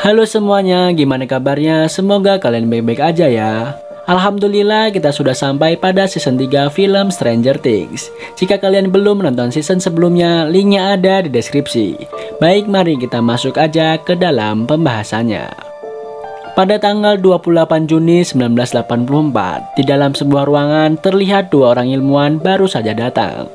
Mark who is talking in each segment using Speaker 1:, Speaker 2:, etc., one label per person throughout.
Speaker 1: Halo semuanya, gimana kabarnya? Semoga kalian baik-baik aja ya. Alhamdulillah kita sudah sampai pada season 3 film Stranger Things. Jika kalian belum menonton season sebelumnya, linknya ada di deskripsi. Baik, mari kita masuk aja ke dalam pembahasannya. Pada tanggal 28 Juni 1984, di dalam sebuah ruangan terlihat dua orang ilmuwan baru saja datang.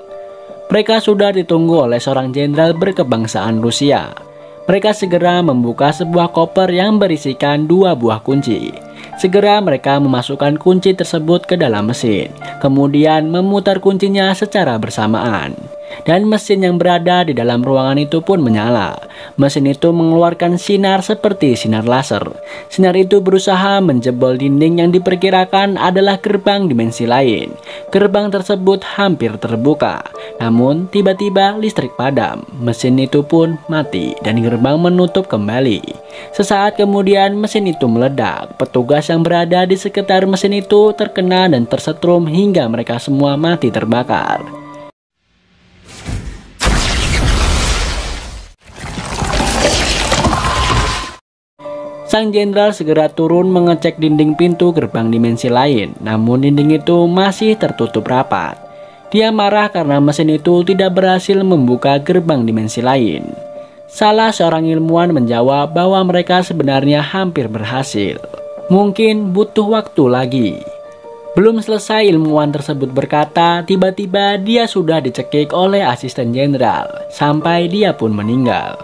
Speaker 1: Mereka sudah ditunggu oleh seorang jenderal berkebangsaan Rusia. Mereka segera membuka sebuah koper yang berisikan dua buah kunci. Segera mereka memasukkan kunci tersebut ke dalam mesin, kemudian memutar kuncinya secara bersamaan. Dan mesin yang berada di dalam ruangan itu pun menyala. Mesin itu mengeluarkan sinar seperti sinar laser. Sinar itu berusaha menjebol dinding yang diperkirakan adalah gerbang dimensi lain. Gerbang tersebut hampir terbuka. Namun tiba-tiba listrik padam. Mesin itu pun mati dan gerbang menutup kembali. Sesaat kemudian mesin itu meledak. Petugas yang berada di sekitar mesin itu terkena dan tersetrum hingga mereka semua mati terbakar. Sang jenderal segera turun mengecek dinding pintu gerbang dimensi lain, namun dinding itu masih tertutup rapat. Dia marah karena mesin itu tidak berhasil membuka gerbang dimensi lain. Salah seorang ilmuwan menjawab bahwa mereka sebenarnya hampir berhasil. Mungkin butuh waktu lagi. Belum selesai ilmuwan tersebut berkata, tiba-tiba dia sudah dicekik oleh asisten jenderal, sampai dia pun meninggal.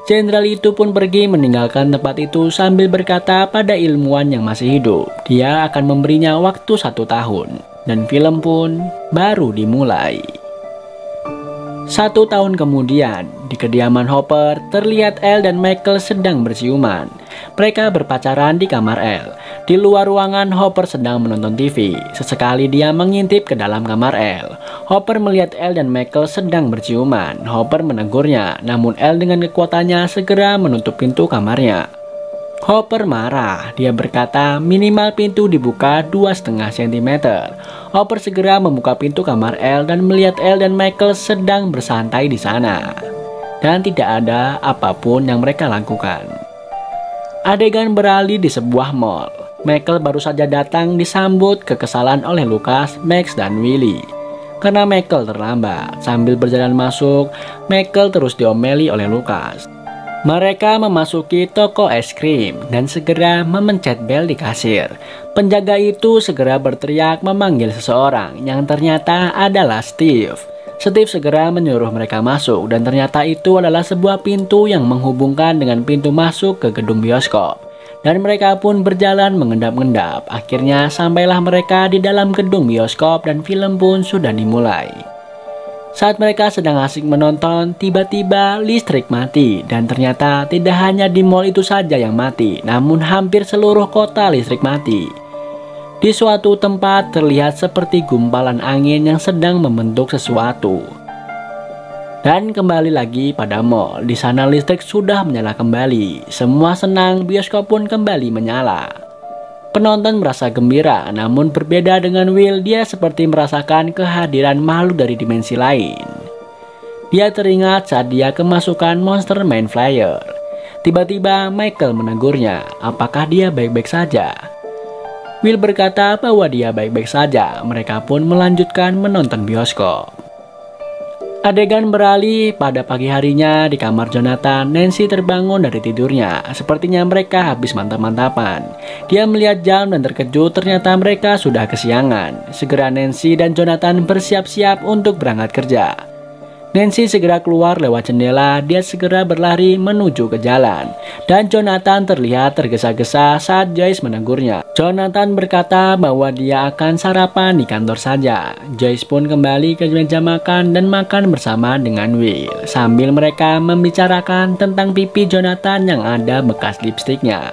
Speaker 1: Jenderal itu pun pergi meninggalkan tempat itu sambil berkata pada ilmuwan yang masih hidup, dia akan memberinya waktu 1 tahun. Dan film pun baru dimulai. 1 tahun kemudian, di kediaman Hopper, terlihat Elle dan Michael sedang berciuman. Mereka berpacaran di kamar Elle. Di luar ruangan, Hopper sedang menonton TV. Sesekali dia mengintip ke dalam kamar Elle. Hopper melihat Elle dan Michael sedang berciuman. Hopper menegurnya, namun Elle dengan kekuatannya segera menutup pintu kamarnya. Hopper marah. Dia berkata minimal pintu dibuka 2,5 cm. Hopper segera membuka pintu kamar Elle dan melihat Elle dan Michael sedang bersantai di sana. Dan tidak ada apapun yang mereka lakukan. Adegan beralih di sebuah mall. Michael baru saja datang disambut kekesalan oleh Lucas, Max, dan Willy. Karena Michael terlambat, sambil berjalan masuk, Michael terus diomeli oleh Lucas. Mereka memasuki toko es krim dan segera memencet bel di kasir. Penjaga itu segera berteriak memanggil seseorang yang ternyata adalah Steve. Steve segera menyuruh mereka masuk dan ternyata itu adalah sebuah pintu yang menghubungkan dengan pintu masuk ke gedung bioskop. Dan mereka pun berjalan mengendap-endap. Akhirnya sampailah mereka di dalam gedung bioskop dan film pun sudah dimulai. Saat mereka sedang asik menonton, tiba-tiba listrik mati. Dan ternyata tidak hanya di mall itu saja yang mati, namun hampir seluruh kota listrik mati. Di suatu tempat terlihat seperti gumpalan angin yang sedang membentuk sesuatu. Dan kembali lagi pada mall, di sana listrik sudah menyala kembali. Semua senang, bioskop pun kembali menyala. Penonton merasa gembira, namun berbeda dengan Will, dia seperti merasakan kehadiran makhluk dari dimensi lain. Dia teringat saat dia kemasukan monster Mind Flayer. Tiba-tiba Michael menegurnya, apakah dia baik-baik saja? Will berkata bahwa dia baik-baik saja. Mereka pun melanjutkan menonton bioskop. Adegan beralih pada pagi harinya di kamar Jonathan. Nancy terbangun dari tidurnya. Sepertinya mereka habis mantap-mantapan. Dia melihat jam dan terkejut ternyata mereka sudah kesiangan. Segera Nancy dan Jonathan bersiap-siap untuk berangkat kerja. Nancy segera keluar lewat jendela. Dia segera berlari menuju ke jalan. Dan Jonathan terlihat tergesa-gesa saat Joyce menegurnya. Jonathan berkata bahwa dia akan sarapan di kantor saja. Joyce pun kembali ke meja makan dan makan bersama dengan Will. Sambil mereka membicarakan tentang pipi Jonathan yang ada bekas lipstiknya.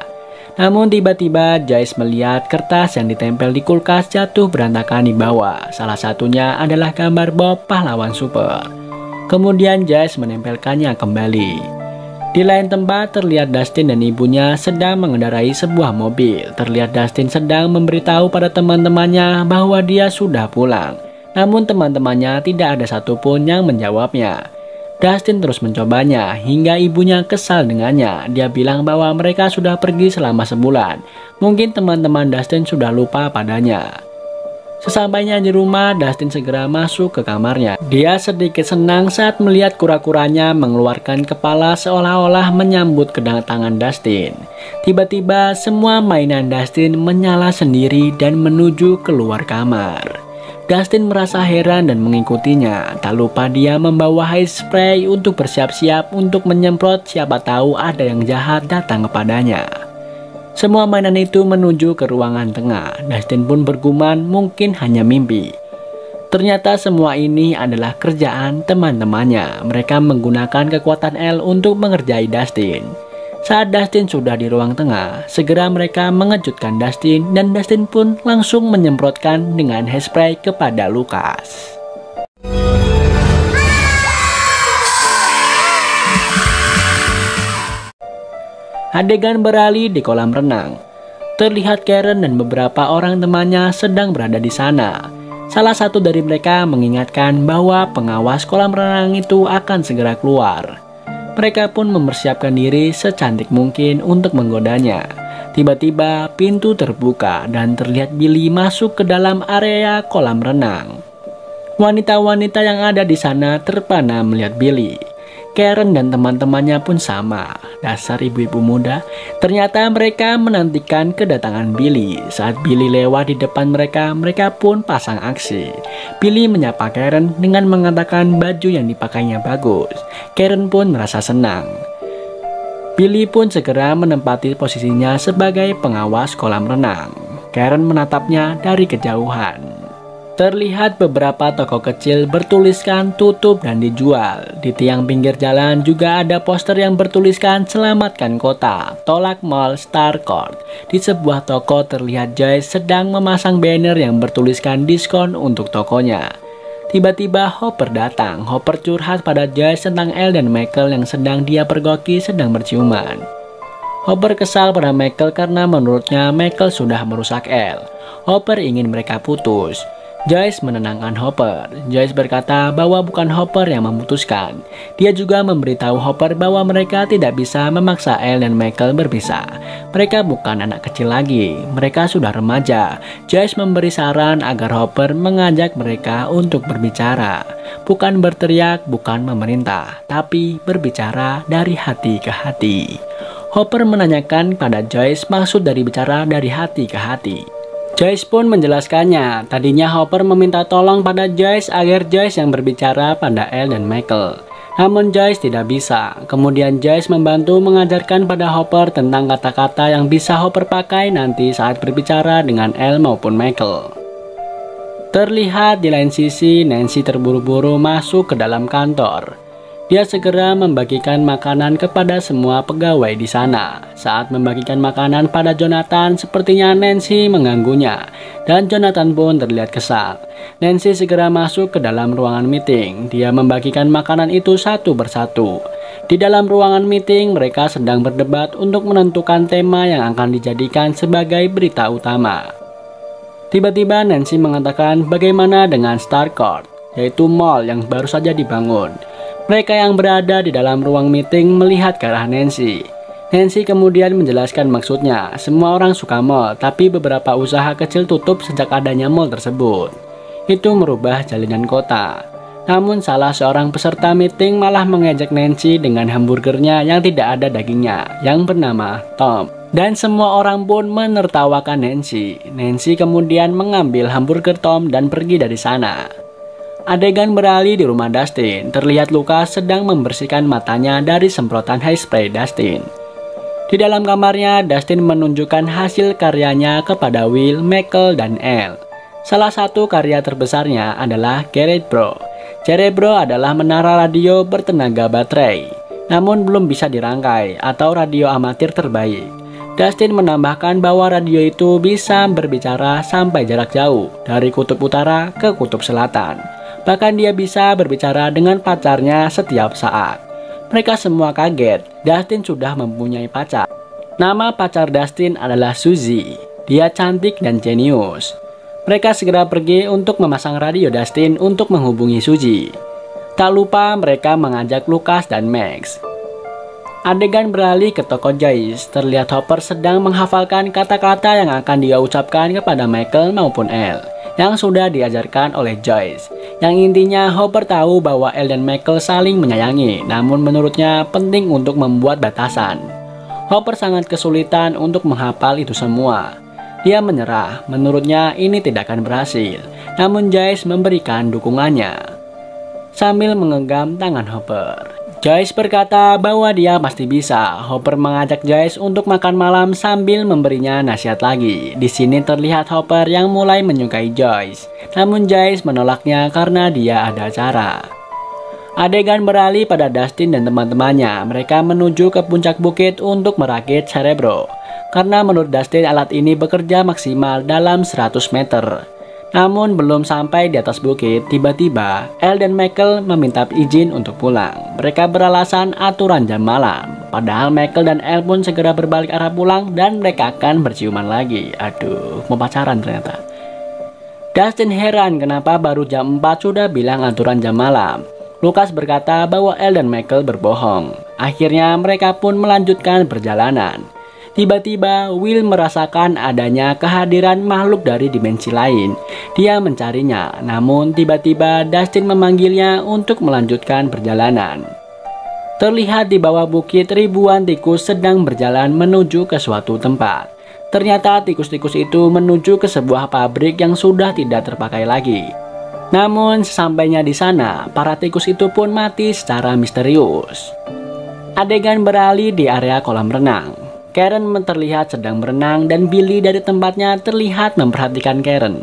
Speaker 1: Namun tiba-tiba Joyce melihat kertas yang ditempel di kulkas jatuh berantakan di bawah. Salah satunya adalah gambar Bob pahlawan super. Kemudian Joyce menempelkannya kembali. Di lain tempat terlihat Dustin dan ibunya sedang mengendarai sebuah mobil. Terlihat Dustin sedang memberitahu pada teman-temannya bahwa dia sudah pulang. Namun teman-temannya tidak ada satupun yang menjawabnya. Dustin terus mencobanya hingga ibunya kesal dengannya. Dia bilang bahwa mereka sudah pergi selama sebulan. Mungkin teman-teman Dustin sudah lupa padanya. Sesampainya di rumah, Dustin segera masuk ke kamarnya. Dia sedikit senang saat melihat kura-kuranya mengeluarkan kepala seolah-olah menyambut kedatangan Dustin. Tiba-tiba semua mainan Dustin menyala sendiri dan menuju keluar kamar. Dustin merasa heran dan mengikutinya. Tak lupa dia membawa hairspray untuk bersiap-siap untuk menyemprot, siapa tahu ada yang jahat datang kepadanya. Semua mainan itu menuju ke ruangan tengah. Dustin pun bergumam mungkin hanya mimpi. Ternyata semua ini adalah kerjaan teman-temannya. Mereka menggunakan kekuatan L untuk mengerjai Dustin. Saat Dustin sudah di ruang tengah, segera mereka mengejutkan Dustin dan Dustin pun langsung menyemprotkan dengan hairspray kepada Lucas. Adegan beralih di kolam renang. Terlihat Karen dan beberapa orang temannya sedang berada di sana. Salah satu dari mereka mengingatkan bahwa pengawas kolam renang itu akan segera keluar. Mereka pun mempersiapkan diri secantik mungkin untuk menggodanya. Tiba-tiba pintu terbuka dan terlihat Billy masuk ke dalam area kolam renang. Wanita-wanita yang ada di sana terpana melihat Billy. Karen dan teman-temannya pun sama. Dasar ibu-ibu muda. Ternyata mereka menantikan kedatangan Billy. Saat Billy lewat di depan mereka, mereka pun pasang aksi. Billy menyapa Karen dengan mengatakan baju yang dipakainya bagus. Karen pun merasa senang. Billy pun segera menempati posisinya sebagai pengawas kolam renang. Karen menatapnya dari kejauhan. Terlihat beberapa toko kecil bertuliskan tutup dan dijual. Di tiang pinggir jalan juga ada poster yang bertuliskan selamatkan kota, tolak mall Starcourt. Di sebuah toko terlihat Joyce sedang memasang banner yang bertuliskan diskon untuk tokonya. Tiba-tiba Hopper datang. Hopper curhat pada Joyce tentang Elle dan Michael yang sedang dia pergoki sedang berciuman. Hopper kesal pada Michael karena menurutnya Michael sudah merusak Elle. Hopper ingin mereka putus. Joyce menenangkan Hopper. Joyce berkata bahwa bukan Hopper yang memutuskan. Dia juga memberitahu Hopper bahwa mereka tidak bisa memaksa Elle dan Michael berpisah. Mereka bukan anak kecil lagi, mereka sudah remaja. Joyce memberi saran agar Hopper mengajak mereka untuk berbicara. Bukan berteriak, bukan memerintah, tapi berbicara dari hati ke hati. Hopper menanyakan pada Joyce maksud dari bicara dari hati ke hati. Joyce pun menjelaskannya. Tadinya Hopper meminta tolong pada Joyce agar Joyce yang berbicara pada Elle dan Michael. Namun Joyce tidak bisa. Kemudian Joyce membantu mengajarkan pada Hopper tentang kata-kata yang bisa Hopper pakai nanti saat berbicara dengan Elle maupun Michael. Terlihat di lain sisi Nancy terburu-buru masuk ke dalam kantor. Dia segera membagikan makanan kepada semua pegawai di sana. Saat membagikan makanan pada Jonathan, sepertinya Nancy mengganggunya. Dan Jonathan pun terlihat kesal. Nancy segera masuk ke dalam ruangan meeting. Dia membagikan makanan itu satu persatu. Di dalam ruangan meeting, mereka sedang berdebat untuk menentukan tema yang akan dijadikan sebagai berita utama. Tiba-tiba Nancy mengatakan bagaimana dengan Starcourt, yaitu mall yang baru saja dibangun. Mereka yang berada di dalam ruang meeting melihat ke arah Nancy. Nancy kemudian menjelaskan maksudnya. Semua orang suka mall, tapi beberapa usaha kecil tutup sejak adanya mall tersebut. Itu merubah jalinan kota. Namun salah seorang peserta meeting malah mengejek Nancy dengan hamburgernya yang tidak ada dagingnya, yang bernama Tom. Dan semua orang pun menertawakan Nancy. Nancy kemudian mengambil hamburger Tom dan pergi dari sana. Adegan beralih di rumah Dustin. Terlihat Lucas sedang membersihkan matanya dari semprotan hairspray Dustin. Di dalam kamarnya, Dustin menunjukkan hasil karyanya kepada Will, Michael, dan Elle. Salah satu karya terbesarnya adalah Cerebro. Cerebro adalah menara radio bertenaga baterai, namun belum bisa dirangkai atau radio amatir terbaik. Dustin menambahkan bahwa radio itu bisa berbicara sampai jarak jauh, dari kutub utara ke kutub selatan. Bahkan dia bisa berbicara dengan pacarnya setiap saat. Mereka semua kaget, Dustin sudah mempunyai pacar. Nama pacar Dustin adalah Suzy. Dia cantik dan jenius. Mereka segera pergi untuk memasang radio Dustin untuk menghubungi Suzy. Tak lupa mereka mengajak Lucas dan Max. Adegan beralih ke toko Joyce. Terlihat Hopper sedang menghafalkan kata-kata yang akan dia ucapkan kepada Michael maupun Elle, yang sudah diajarkan oleh Joyce. Yang intinya Hopper tahu bahwa Elle dan Michael saling menyayangi, namun menurutnya penting untuk membuat batasan. Hopper sangat kesulitan untuk menghafal itu semua. Dia menyerah, menurutnya ini tidak akan berhasil, namun Joyce memberikan dukungannya sambil menggenggam tangan Hopper. Joyce berkata bahwa dia pasti bisa. Hopper mengajak Joyce untuk makan malam sambil memberinya nasihat lagi. Di sini terlihat Hopper yang mulai menyukai Joyce, namun Joyce menolaknya karena dia ada acara. Adegan beralih pada Dustin dan teman-temannya. Mereka menuju ke puncak bukit untuk merakit Cerebro, karena menurut Dustin alat ini bekerja maksimal dalam 100 meter. Namun belum sampai di atas bukit, tiba-tiba Elle dan Michael meminta izin untuk pulang. Mereka beralasan aturan jam malam. Padahal Michael dan Elle pun segera berbalik arah pulang dan mereka akan berciuman lagi. Aduh, mau pacaran ternyata. Dustin heran kenapa baru jam 4 sudah bilang aturan jam malam. Lucas berkata bahwa Elle dan Michael berbohong. Akhirnya mereka pun melanjutkan perjalanan. Tiba-tiba Will merasakan adanya kehadiran makhluk dari dimensi lain. Dia mencarinya, namun tiba-tiba Dustin memanggilnya untuk melanjutkan perjalanan. Terlihat di bawah bukit ribuan tikus sedang berjalan menuju ke suatu tempat. Ternyata tikus-tikus itu menuju ke sebuah pabrik yang sudah tidak terpakai lagi. Namun sesampainya di sana, para tikus itu pun mati secara misterius. Adegan beralih di area kolam renang. Karen terlihat sedang berenang dan Billy dari tempatnya terlihat memperhatikan Karen.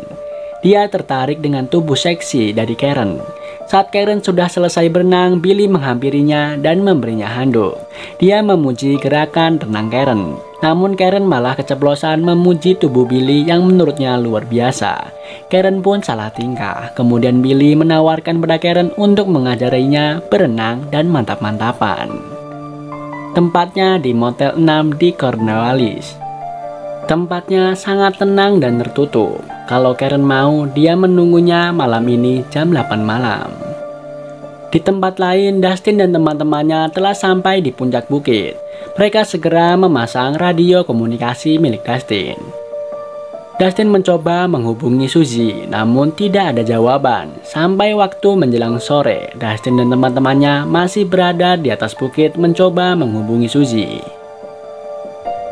Speaker 1: Dia tertarik dengan tubuh seksi dari Karen. Saat Karen sudah selesai berenang, Billy menghampirinya dan memberinya handuk. Dia memuji gerakan renang Karen. Namun Karen malah keceplosan memuji tubuh Billy yang menurutnya luar biasa. Karen pun salah tingkah. Kemudian Billy menawarkan pada Karen untuk mengajarinya berenang dan mantap-mantapan. Tempatnya di Motel 6 di Cornwallis. Tempatnya sangat tenang dan tertutup. Kalau Karen mau, dia menunggunya malam ini jam 8 malam. Di tempat lain, Dustin dan teman-temannya telah sampai di puncak bukit. Mereka segera memasang radio komunikasi milik Dustin. Dustin mencoba menghubungi Suzy, namun tidak ada jawaban. Sampai waktu menjelang sore, Dustin dan teman-temannya masih berada di atas bukit mencoba menghubungi Suzy.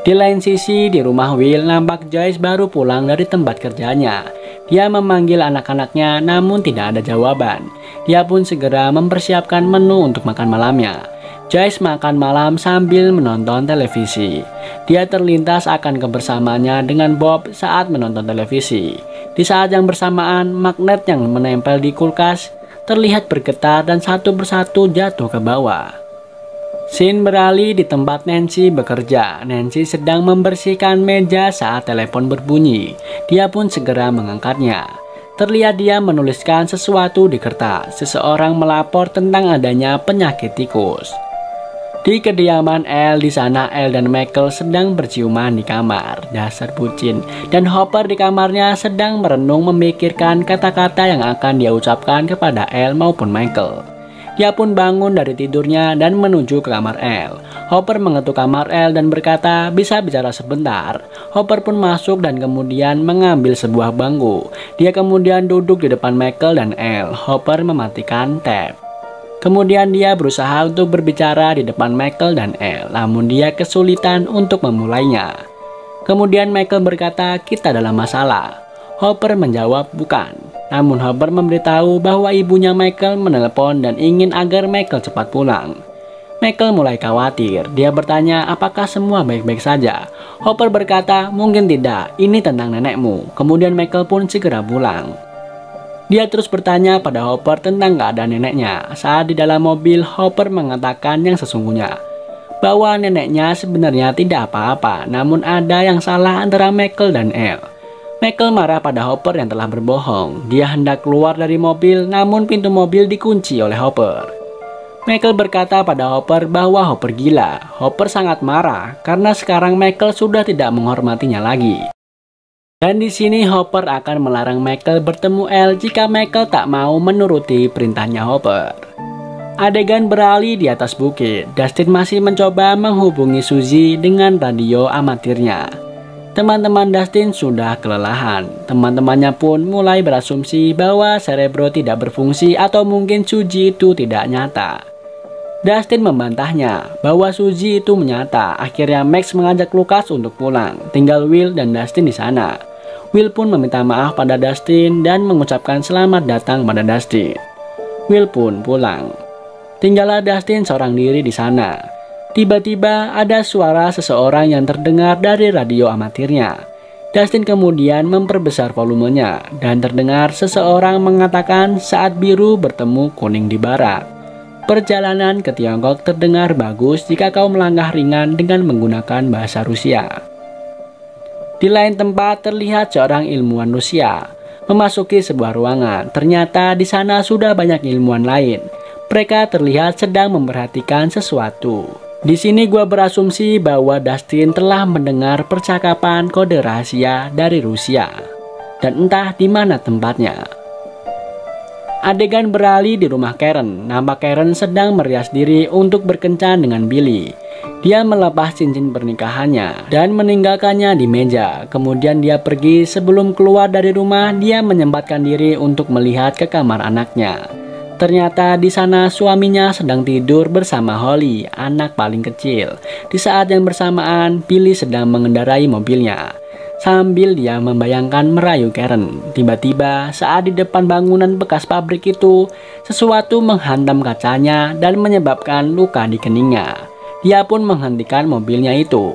Speaker 1: Di lain sisi, di rumah Will, nampak Joyce baru pulang dari tempat kerjanya. Dia memanggil anak-anaknya, namun tidak ada jawaban. Dia pun segera mempersiapkan menu untuk makan malamnya. Joyce makan malam sambil menonton televisi. Dia terlintas akan kebersamaannya dengan Bob saat menonton televisi. Di saat yang bersamaan, magnet yang menempel di kulkas terlihat bergetar dan satu persatu jatuh ke bawah. Scene beralih di tempat Nancy bekerja. Nancy sedang membersihkan meja saat telepon berbunyi. Dia pun segera mengangkatnya. Terlihat dia menuliskan sesuatu di kertas. Seseorang melapor tentang adanya penyakit tikus. Di kediaman Elle, di sana Elle dan Michael sedang berciuman di kamar. Dasar bucin. Dan Hopper di kamarnya sedang merenung memikirkan kata-kata yang akan dia ucapkan kepada Elle maupun Michael. Dia pun bangun dari tidurnya dan menuju ke kamar Elle. Hopper mengetuk kamar Elle dan berkata, "Bisa bicara sebentar?" Hopper pun masuk dan kemudian mengambil sebuah bangku. Dia kemudian duduk di depan Michael dan Elle. Hopper mematikan tab. Kemudian dia berusaha untuk berbicara di depan Michael dan Elle, namun dia kesulitan untuk memulainya. Kemudian Michael berkata, "Kita dalam masalah." Hopper menjawab, "Bukan." Namun Hopper memberitahu bahwa ibunya Michael menelepon dan ingin agar Michael cepat pulang. Michael mulai khawatir. Dia bertanya apakah semua baik-baik saja. Hopper berkata, "Mungkin tidak, ini tentang nenekmu." Kemudian Michael pun segera pulang. Dia terus bertanya pada Hopper tentang keadaan neneknya. Saat di dalam mobil, Hopper mengatakan yang sesungguhnya, bahwa neneknya sebenarnya tidak apa-apa, namun ada yang salah antara Michael dan Elle. Michael marah pada Hopper yang telah berbohong. Dia hendak keluar dari mobil, namun pintu mobil dikunci oleh Hopper. Michael berkata pada Hopper bahwa Hopper gila. Hopper sangat marah karena sekarang Michael sudah tidak menghormatinya lagi. Dan di sini Hopper akan melarang Michael bertemu Elle jika Michael tak mau menuruti perintahnya Hopper. Adegan beralih di atas bukit. Dustin masih mencoba menghubungi Suzy dengan radio amatirnya. Teman-teman Dustin sudah kelelahan. Teman-temannya pun mulai berasumsi bahwa Cerebro tidak berfungsi atau mungkin Suzy itu tidak nyata. Dustin membantahnya bahwa Suzy itu menyata. Akhirnya Max mengajak Lucas untuk pulang. Tinggal Will dan Dustin di sana. Will pun meminta maaf pada Dustin dan mengucapkan selamat datang pada Dustin. Will pun pulang. Tinggallah Dustin seorang diri di sana. Tiba-tiba ada suara seseorang yang terdengar dari radio amatirnya. Dustin kemudian memperbesar volumenya dan terdengar seseorang mengatakan saat biru bertemu kuning di barat. Perjalanan ke Tiongkok terdengar bagus jika kau melangkah ringan dengan menggunakan bahasa Rusia. Di lain tempat terlihat seorang ilmuwan Rusia memasuki sebuah ruangan. Ternyata di sana sudah banyak ilmuwan lain. Mereka terlihat sedang memperhatikan sesuatu. Di sini gua berasumsi bahwa Dustin telah mendengar percakapan kode rahasia dari Rusia. Dan entah di mana tempatnya. Adegan beralih di rumah Karen. Nampak Karen sedang merias diri untuk berkencan dengan Billy. Dia melepas cincin pernikahannya dan meninggalkannya di meja. Kemudian dia pergi. Sebelum keluar dari rumah, dia menyempatkan diri untuk melihat ke kamar anaknya. Ternyata di sana suaminya sedang tidur bersama Holly, anak paling kecil. Di saat yang bersamaan, Billy sedang mengendarai mobilnya. Sambil dia membayangkan merayu Karen. Tiba-tiba saat di depan bangunan bekas pabrik itu, sesuatu menghantam kacanya dan menyebabkan luka di keningnya. Dia pun menghentikan mobilnya itu.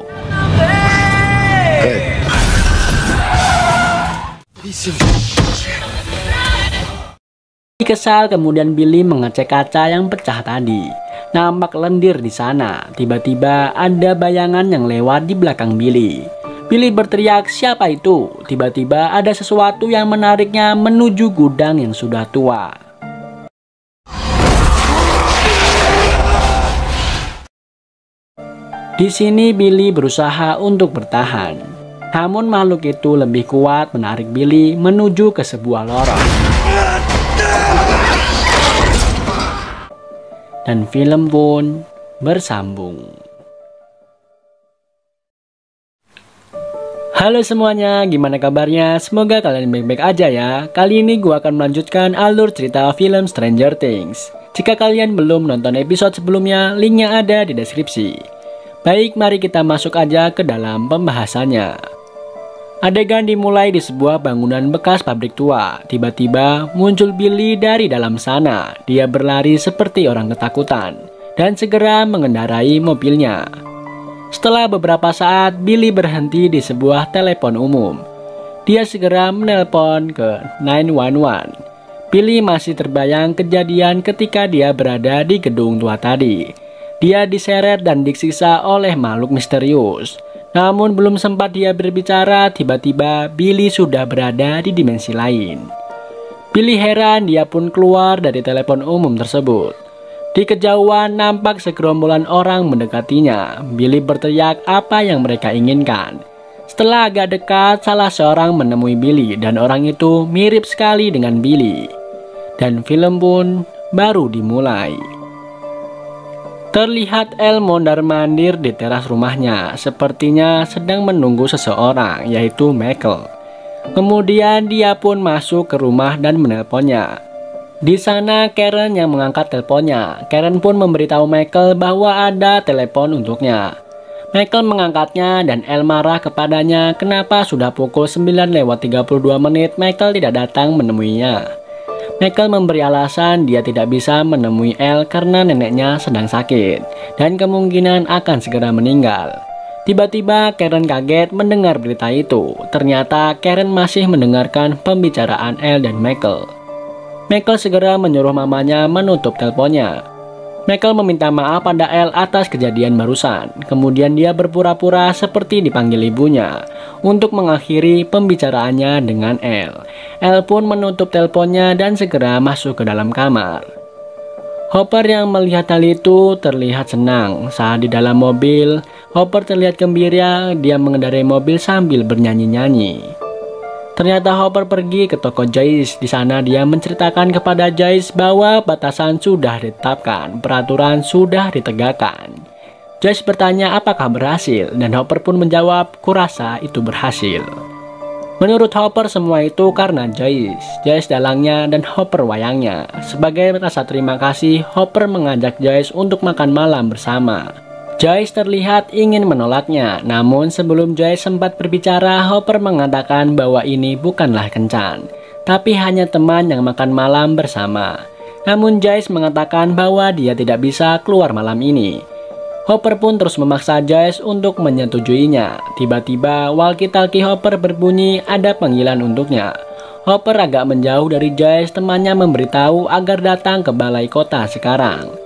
Speaker 1: Kesal kemudian Billy mengecek kaca yang pecah tadi. Nampak lendir di sana. Tiba-tiba ada bayangan yang lewat di belakang Billy. Billy berteriak, "Siapa itu?" Tiba-tiba ada sesuatu yang menariknya menuju gudang yang sudah tua. Di sini Billy berusaha untuk bertahan. Namun makhluk itu lebih kuat menarik Billy menuju ke sebuah lorong. Dan film pun bersambung. Halo semuanya, gimana kabarnya? Semoga kalian baik-baik aja ya. Kali ini gue akan melanjutkan alur cerita film Stranger Things. Jika kalian belum nonton episode sebelumnya, linknya ada di deskripsi. Baik, mari kita masuk aja ke dalam pembahasannya. Adegan dimulai di sebuah bangunan bekas pabrik tua. Tiba-tiba muncul Billy dari dalam sana. Dia berlari seperti orang ketakutan dan segera mengendarai mobilnya. Setelah beberapa saat, Billy berhenti di sebuah telepon umum. Dia segera menelpon ke 911. Billy masih terbayang kejadian ketika dia berada di gedung tua tadi. Dia diseret dan disiksa oleh makhluk misterius. Namun belum sempat dia berbicara, tiba-tiba Billy sudah berada di dimensi lain. Billy heran, dia pun keluar dari telepon umum tersebut. Di kejauhan nampak segerombolan orang mendekatinya. Billy berteriak apa yang mereka inginkan. Setelah agak dekat, salah seorang menemui Billy dan orang itu mirip sekali dengan Billy. Dan film pun baru dimulai. Terlihat Elle mondar-mandir di teras rumahnya. Sepertinya sedang menunggu seseorang, yaitu Michael. Kemudian dia pun masuk ke rumah dan menelponnya. Di sana Karen yang mengangkat teleponnya. Karen pun memberitahu Michael bahwa ada telepon untuknya. Michael mengangkatnya dan Elle marah kepadanya kenapa sudah pukul 9:32 Michael tidak datang menemuinya. Michael memberi alasan dia tidak bisa menemui Elle karena neneknya sedang sakit dan kemungkinan akan segera meninggal. Tiba-tiba Karen kaget mendengar berita itu. Ternyata Karen masih mendengarkan pembicaraan Elle dan Michael. Michael segera menyuruh mamanya menutup teleponnya. Michael meminta maaf pada Elle atas kejadian barusan. Kemudian dia berpura-pura seperti dipanggil ibunya untuk mengakhiri pembicaraannya dengan Elle. Elle pun menutup teleponnya dan segera masuk ke dalam kamar. Hopper yang melihat hal itu terlihat senang. Saat di dalam mobil, Hopper terlihat gembira. Dia mengendarai mobil sambil bernyanyi-nyanyi. Ternyata Hopper pergi ke toko Joyce. Di sana dia menceritakan kepada Joyce bahwa batasan sudah ditetapkan, peraturan sudah ditegakkan. Joyce bertanya apakah berhasil, dan Hopper pun menjawab, "Kurasa itu berhasil." Menurut Hopper semua itu karena Joyce. Joyce dalangnya dan Hopper wayangnya. Sebagai rasa terima kasih, Hopper mengajak Joyce untuk makan malam bersama. Joyce terlihat ingin menolaknya, namun sebelum Joyce sempat berbicara, Hopper mengatakan bahwa ini bukanlah kencan, tapi hanya teman yang makan malam bersama. Namun Joyce mengatakan bahwa dia tidak bisa keluar malam ini. Hopper pun terus memaksa Joyce untuk menyetujuinya. Tiba-tiba walkie-talkie Hopper berbunyi, ada panggilan untuknya. Hopper agak menjauh dari Joyce, temannya memberitahu agar datang ke balai kota sekarang.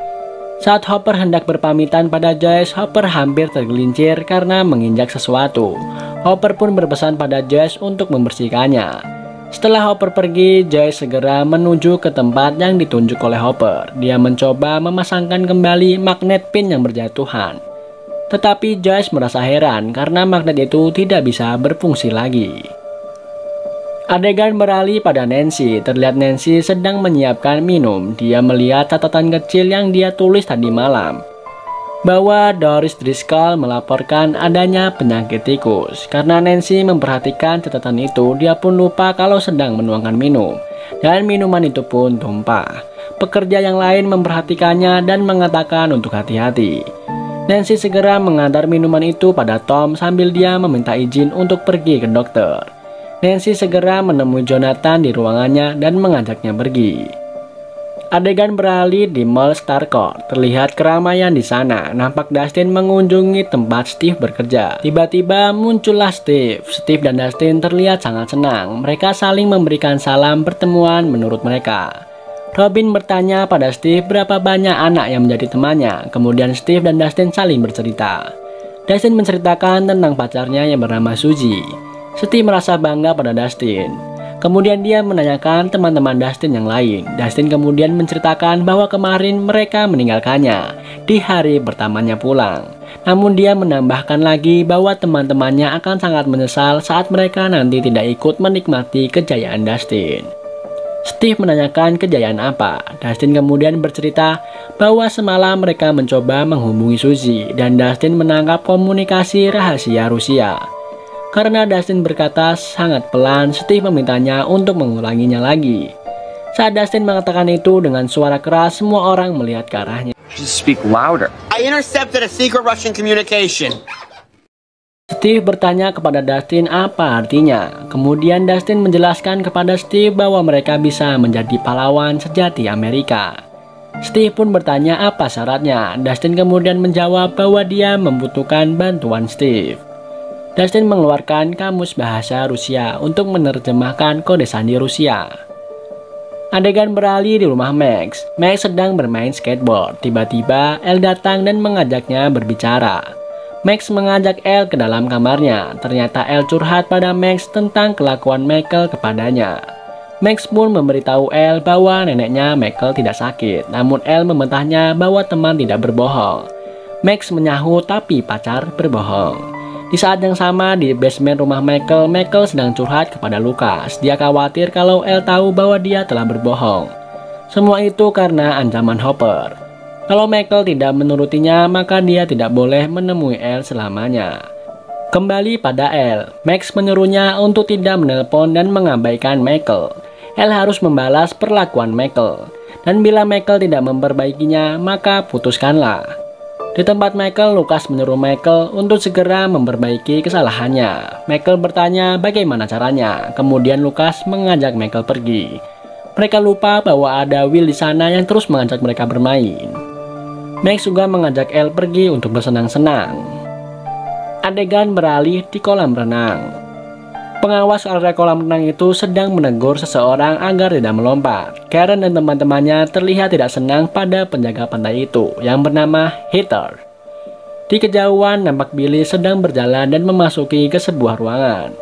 Speaker 1: Saat Hopper hendak berpamitan pada Joyce, Hopper hampir tergelincir karena menginjak sesuatu. Hopper pun berpesan pada Joyce untuk membersihkannya. Setelah Hopper pergi, Joyce segera menuju ke tempat yang ditunjuk oleh Hopper. Dia mencoba memasangkan kembali magnet pin yang berjatuhan. Tetapi Joyce merasa heran karena magnet itu tidak bisa berfungsi lagi. Adegan beralih pada Nancy. Terlihat Nancy sedang menyiapkan minum. Dia melihat catatan kecil yang dia tulis tadi malam, bahwa Doris Driscoll melaporkan adanya penyakit tikus. Karena Nancy memperhatikan catatan itu, dia pun lupa kalau sedang menuangkan minum, dan minuman itu pun tumpah. Pekerja yang lain memperhatikannya dan mengatakan untuk hati-hati. Nancy segera mengantar minuman itu pada Tom sambil dia meminta izin untuk pergi ke dokter. Nancy segera menemui Jonathan di ruangannya dan mengajaknya pergi. Adegan beralih di Mall Starcourt. Terlihat keramaian di sana. Nampak Dustin mengunjungi tempat Steve bekerja. Tiba-tiba muncullah Steve. Steve dan Dustin terlihat sangat senang. Mereka saling memberikan salam pertemuan menurut mereka. Robin bertanya pada Steve berapa banyak anak yang menjadi temannya. Kemudian Steve dan Dustin saling bercerita. Dustin menceritakan tentang pacarnya yang bernama Suzy. Steve merasa bangga pada Dustin. Kemudian dia menanyakan teman-teman Dustin yang lain. Dustin kemudian menceritakan bahwa kemarin mereka meninggalkannya di hari pertamanya pulang. Namun dia menambahkan lagi bahwa teman-temannya akan sangat menyesal saat mereka nanti tidak ikut menikmati kejayaan Dustin. Steve menanyakan kejayaan apa. Dustin kemudian bercerita bahwa semalam mereka mencoba menghubungi Suzy dan Dustin menangkap komunikasi rahasia Rusia. Karena Dustin berkata sangat pelan, Steve memintanya untuk mengulanginya lagi. Saat Dustin mengatakan itu dengan suara keras, semua orang melihat ke arahnya.
Speaker 2: Just speak louder. I intercepted a secret Russian communication.
Speaker 1: Steve bertanya kepada Dustin apa artinya. Kemudian Dustin menjelaskan kepada Steve bahwa mereka bisa menjadi pahlawan sejati Amerika. Steve pun bertanya apa syaratnya. Dustin kemudian menjawab bahwa dia membutuhkan bantuan Steve. Dustin mengeluarkan kamus bahasa Rusia untuk menerjemahkan kode sandi Rusia. Adegan beralih di rumah Max. Max sedang bermain skateboard. Tiba-tiba Elle datang dan mengajaknya berbicara. Max mengajak Elle ke dalam kamarnya. Ternyata Elle curhat pada Max tentang kelakuan Michael kepadanya. Max pun memberitahu Elle bahwa neneknya Michael tidak sakit. Namun Elle membantahnya bahwa teman tidak berbohong. Max menyahut tapi pacar berbohong. Di saat yang sama di basement rumah Michael sedang curhat kepada Lucas. Dia khawatir kalau Elle tahu bahwa dia telah berbohong. Semua itu karena ancaman Hopper. Kalau Michael tidak menurutinya, maka dia tidak boleh menemui Elle selamanya. Kembali pada Elle, Max menyuruhnya untuk tidak menelpon dan mengabaikan Michael. Elle harus membalas perlakuan Michael. Dan bila Michael tidak memperbaikinya, maka putuskanlah. Di tempat Michael, Lucas menyuruh Michael untuk segera memperbaiki kesalahannya. Michael bertanya bagaimana caranya. Kemudian Lucas mengajak Michael pergi. Mereka lupa bahwa ada Will di sana yang terus mengajak mereka bermain. Max juga mengajak Elle pergi untuk bersenang-senang. Adegan beralih di kolam renang. Pengawas area kolam renang itu sedang menegur seseorang agar tidak melompat. Karen dan teman-temannya terlihat tidak senang pada penjaga pantai itu yang bernama Heather. Di kejauhan nampak Billy sedang berjalan dan memasuki ke sebuah ruangan.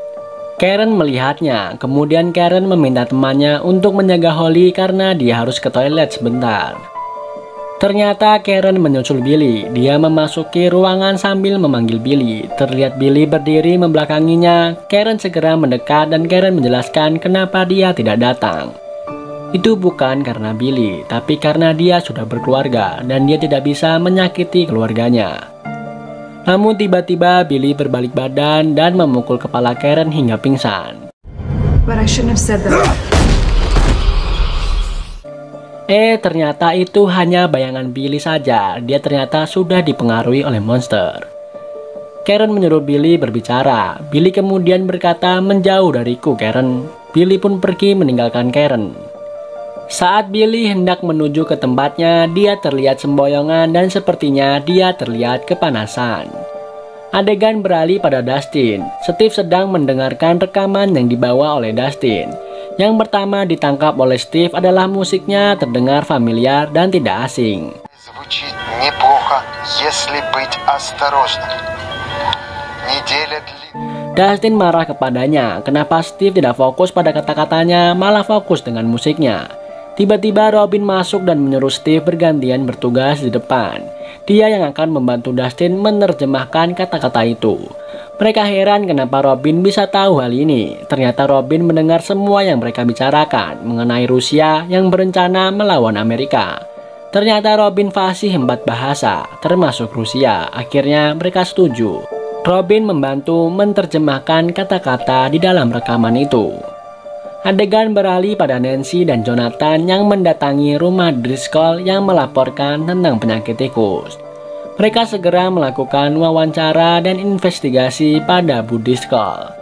Speaker 1: Karen melihatnya, kemudian Karen meminta temannya untuk menjaga Holly karena dia harus ke toilet sebentar. Ternyata Karen menyusul Billy. Dia memasuki ruangan sambil memanggil Billy. Terlihat Billy berdiri membelakanginya. Karen segera mendekat dan Karen menjelaskan kenapa dia tidak datang. Itu bukan karena Billy, tapi karena dia sudah berkeluarga dan dia tidak bisa menyakiti keluarganya. Namun tiba-tiba Billy berbalik badan dan memukul kepala Karen hingga pingsan.
Speaker 3: But I shouldn't have said that.
Speaker 1: Ternyata itu hanya bayangan Billy saja. Dia ternyata sudah dipengaruhi oleh monster. Karen menyuruh Billy berbicara. Billy kemudian berkata, "Menjauh dariku, Karen." Billy pun pergi meninggalkan Karen. Saat Billy hendak menuju ke tempatnya, dia terlihat semboyongan dan sepertinya dia terlihat kepanasan. Adegan beralih pada Dustin. Steve sedang mendengarkan rekaman yang dibawa oleh Dustin. Yang pertama ditangkap oleh Steve adalah musiknya terdengar familiar dan tidak asing. Dustin marah kepadanya, kenapa Steve tidak fokus pada kata-katanya, malah fokus dengan musiknya. Tiba-tiba Robin masuk dan menyuruh Steve bergantian bertugas di depan. Dia yang akan membantu Dustin menerjemahkan kata-kata itu. Mereka heran kenapa Robin bisa tahu hal ini. Ternyata Robin mendengar semua yang mereka bicarakan mengenai Rusia yang berencana melawan Amerika. Ternyata Robin fasih 4 bahasa, termasuk Rusia. Akhirnya mereka setuju. Robin membantu menerjemahkan kata-kata di dalam rekaman itu. Adegan beralih pada Nancy dan Jonathan yang mendatangi rumah Driscoll yang melaporkan tentang penyakit tikus. Mereka segera melakukan wawancara dan investigasi pada Bu Driscoll.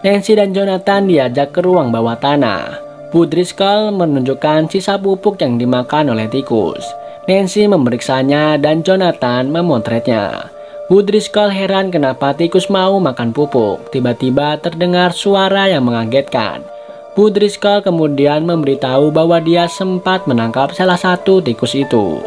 Speaker 1: Nancy dan Jonathan diajak ke ruang bawah tanah. Bu Driscoll menunjukkan sisa pupuk yang dimakan oleh tikus. Nancy memeriksanya dan Jonathan memotretnya. Bu Driscoll heran kenapa tikus mau makan pupuk. Tiba-tiba terdengar suara yang mengagetkan. Bu Driscoll kemudian memberitahu bahwa dia sempat menangkap salah satu tikus itu.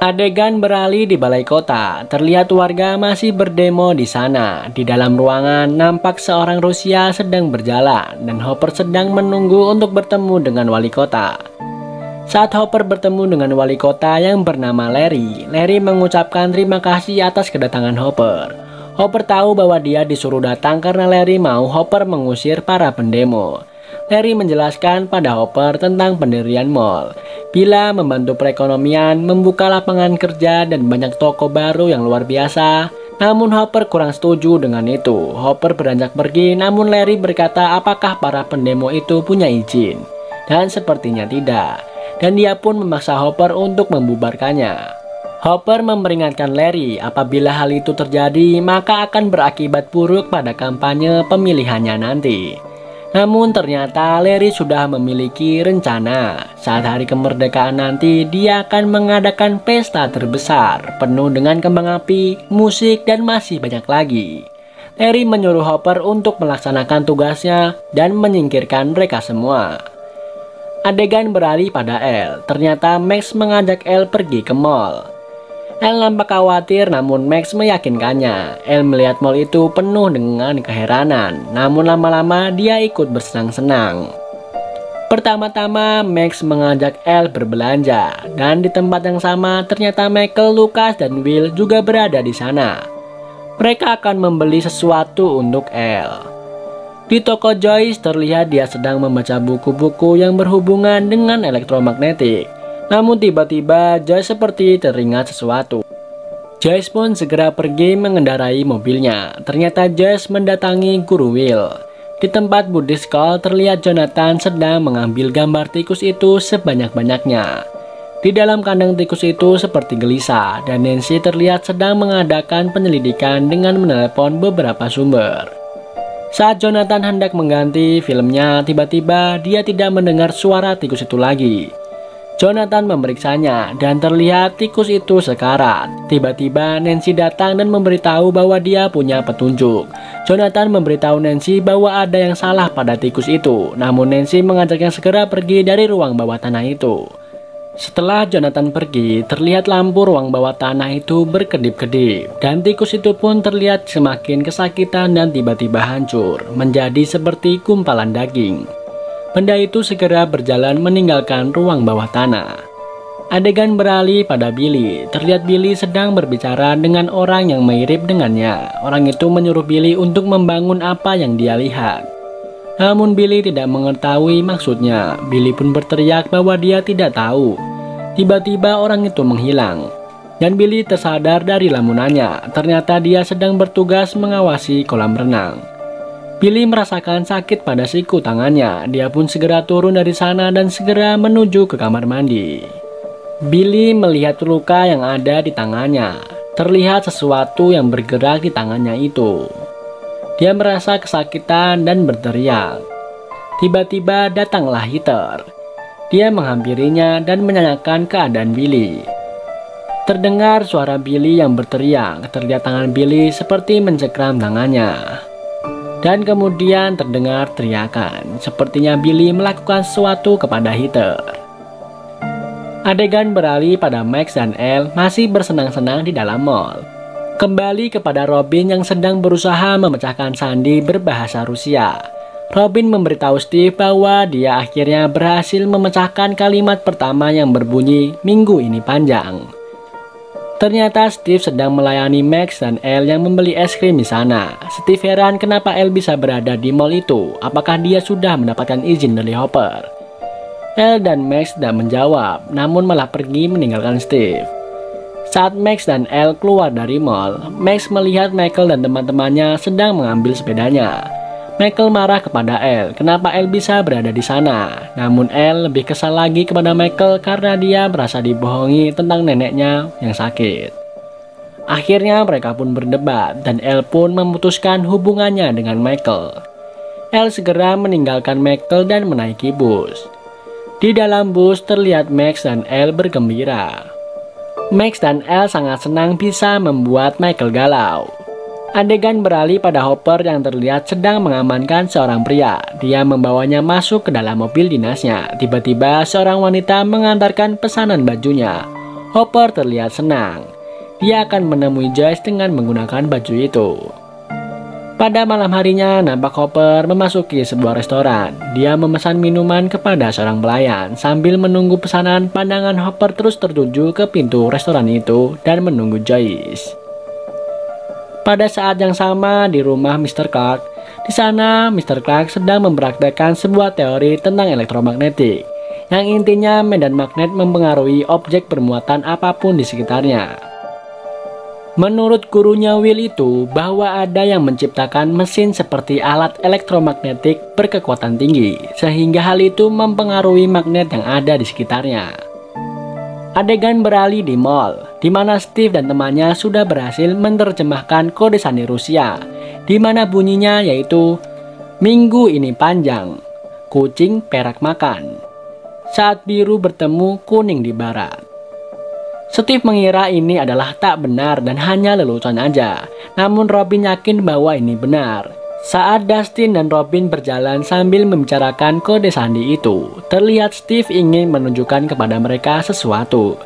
Speaker 1: Adegan beralih di balai kota. Terlihat warga masih berdemo di sana. Di dalam ruangan nampak seorang Rusia sedang berjalan dan Hopper sedang menunggu untuk bertemu dengan wali kota. Saat Hopper bertemu dengan wali kota yang bernama Larry, Larry mengucapkan terima kasih atas kedatangan Hopper. Hopper tahu bahwa dia disuruh datang karena Larry mau Hopper mengusir para pendemo. Larry menjelaskan pada Hopper tentang pendirian mall. Bila membantu perekonomian, membuka lapangan kerja dan banyak toko baru yang luar biasa. Namun Hopper kurang setuju dengan itu. Hopper beranjak pergi, namun Larry berkata apakah para pendemo itu punya izin. Dan sepertinya tidak. Dan dia pun memaksa Hopper untuk membubarkannya. Hopper memperingatkan Larry apabila hal itu terjadi maka akan berakibat buruk pada kampanye pemilihannya nanti. Namun ternyata Larry sudah memiliki rencana. Saat hari kemerdekaan nanti dia akan mengadakan pesta terbesar penuh dengan kembang api, musik, dan masih banyak lagi. Larry menyuruh Hopper untuk melaksanakan tugasnya dan menyingkirkan mereka semua. Adegan beralih pada Elle. Ternyata Max mengajak Elle pergi ke mall. Elle nampak khawatir namun Max meyakinkannya. Elle melihat mall itu penuh dengan keheranan, namun lama-lama dia ikut bersenang-senang. Pertama-tama Max mengajak Elle berbelanja, dan di tempat yang sama ternyata Michael, Lucas, dan Will juga berada di sana. Mereka akan membeli sesuatu untuk Elle. Di toko Joyce terlihat dia sedang membaca buku-buku yang berhubungan dengan elektromagnetik. Namun tiba-tiba Joyce seperti teringat sesuatu. Joyce pun segera pergi mengendarai mobilnya. Ternyata Joyce mendatangi Guru Will. Di tempat Bu Driscoll terlihat Jonathan sedang mengambil gambar tikus itu sebanyak-banyaknya. Di dalam kandang tikus itu seperti gelisah dan Nancy terlihat sedang mengadakan penyelidikan dengan menelepon beberapa sumber. Saat Jonathan hendak mengganti filmnya, tiba-tiba dia tidak mendengar suara tikus itu lagi. Jonathan memeriksanya dan terlihat tikus itu sekarat. Tiba-tiba Nancy datang dan memberitahu bahwa dia punya petunjuk. Jonathan memberitahu Nancy bahwa ada yang salah pada tikus itu. Namun Nancy mengajaknya segera pergi dari ruang bawah tanah itu. Setelah Jonathan pergi, terlihat lampu ruang bawah tanah itu berkedip-kedip. Dan tikus itu pun terlihat semakin kesakitan dan tiba-tiba hancur, menjadi seperti gumpalan daging. Benda itu segera berjalan meninggalkan ruang bawah tanah. Adegan beralih pada Billy. Terlihat Billy sedang berbicara dengan orang yang mirip dengannya. Orang itu menyuruh Billy untuk membangun apa yang dia lihat. Namun Billy tidak mengetahui maksudnya. Billy pun berteriak bahwa dia tidak tahu. Tiba-tiba orang itu menghilang. Dan Billy tersadar dari lamunannya. Ternyata dia sedang bertugas mengawasi kolam renang. Billy merasakan sakit pada siku tangannya. Dia pun segera turun dari sana dan segera menuju ke kamar mandi. Billy melihat luka yang ada di tangannya. Terlihat sesuatu yang bergerak di tangannya itu. Dia merasa kesakitan dan berteriak. Tiba-tiba datanglah Heather. Dia menghampirinya dan menanyakan keadaan Billy. Terdengar suara Billy yang berteriak. Terlihat tangan Billy seperti mencengkram tangannya. Dan kemudian terdengar teriakan. Sepertinya Billy melakukan sesuatu kepada Heather. Adegan beralih pada Max dan Elle masih bersenang-senang di dalam mall. Kembali kepada Robin yang sedang berusaha memecahkan sandi berbahasa Rusia. Robin memberitahu Steve bahwa dia akhirnya berhasil memecahkan kalimat pertama yang berbunyi "Minggu ini panjang". Ternyata Steve sedang melayani Max dan Elle yang membeli es krim di sana. Steve heran kenapa Elle bisa berada di mall itu. Apakah dia sudah mendapatkan izin dari Hopper? Elle dan Max tidak menjawab, namun malah pergi meninggalkan Steve. Saat Max dan Elle keluar dari mall, Max melihat Michael dan teman-temannya sedang mengambil sepedanya. Michael marah kepada Elle, kenapa Elle bisa berada di sana. Namun Elle lebih kesal lagi kepada Michael karena dia merasa dibohongi tentang neneknya yang sakit. Akhirnya mereka pun berdebat dan Elle pun memutuskan hubungannya dengan Michael. Elle segera meninggalkan Michael dan menaiki bus. Di dalam bus terlihat Max dan Elle bergembira. Max dan Elle sangat senang bisa membuat Michael galau. Adegan beralih pada Hopper yang terlihat sedang mengamankan seorang pria. Dia membawanya masuk ke dalam mobil dinasnya. Tiba-tiba seorang wanita mengantarkan pesanan bajunya. Hopper terlihat senang. Dia akan menemui Joyce dengan menggunakan baju itu. Pada malam harinya, nampak Hopper memasuki sebuah restoran. Dia memesan minuman kepada seorang pelayan. Sambil menunggu pesanan, pandangan Hopper terus tertuju ke pintu restoran itu dan menunggu Joyce. Pada saat yang sama di rumah Mr. Clark, di sana Mr. Clark sedang mempraktekkan sebuah teori tentang elektromagnetik, yang intinya medan magnet mempengaruhi objek bermuatan apapun di sekitarnya. Menurut gurunya Will itu, bahwa ada yang menciptakan mesin seperti alat elektromagnetik berkekuatan tinggi, sehingga hal itu mempengaruhi magnet yang ada di sekitarnya. Adegan beralih di mall, di mana Steve dan temannya sudah berhasil menerjemahkan kode sandi Rusia, di mana bunyinya yaitu "Minggu ini panjang, kucing perak makan, saat biru bertemu kuning di barat". Steve mengira ini adalah tak benar dan hanya lelucon aja. Namun Robin yakin bahwa ini benar. Saat Dustin dan Robin berjalan sambil membicarakan kode sandi itu, terlihat Steve ingin menunjukkan kepada mereka sesuatu.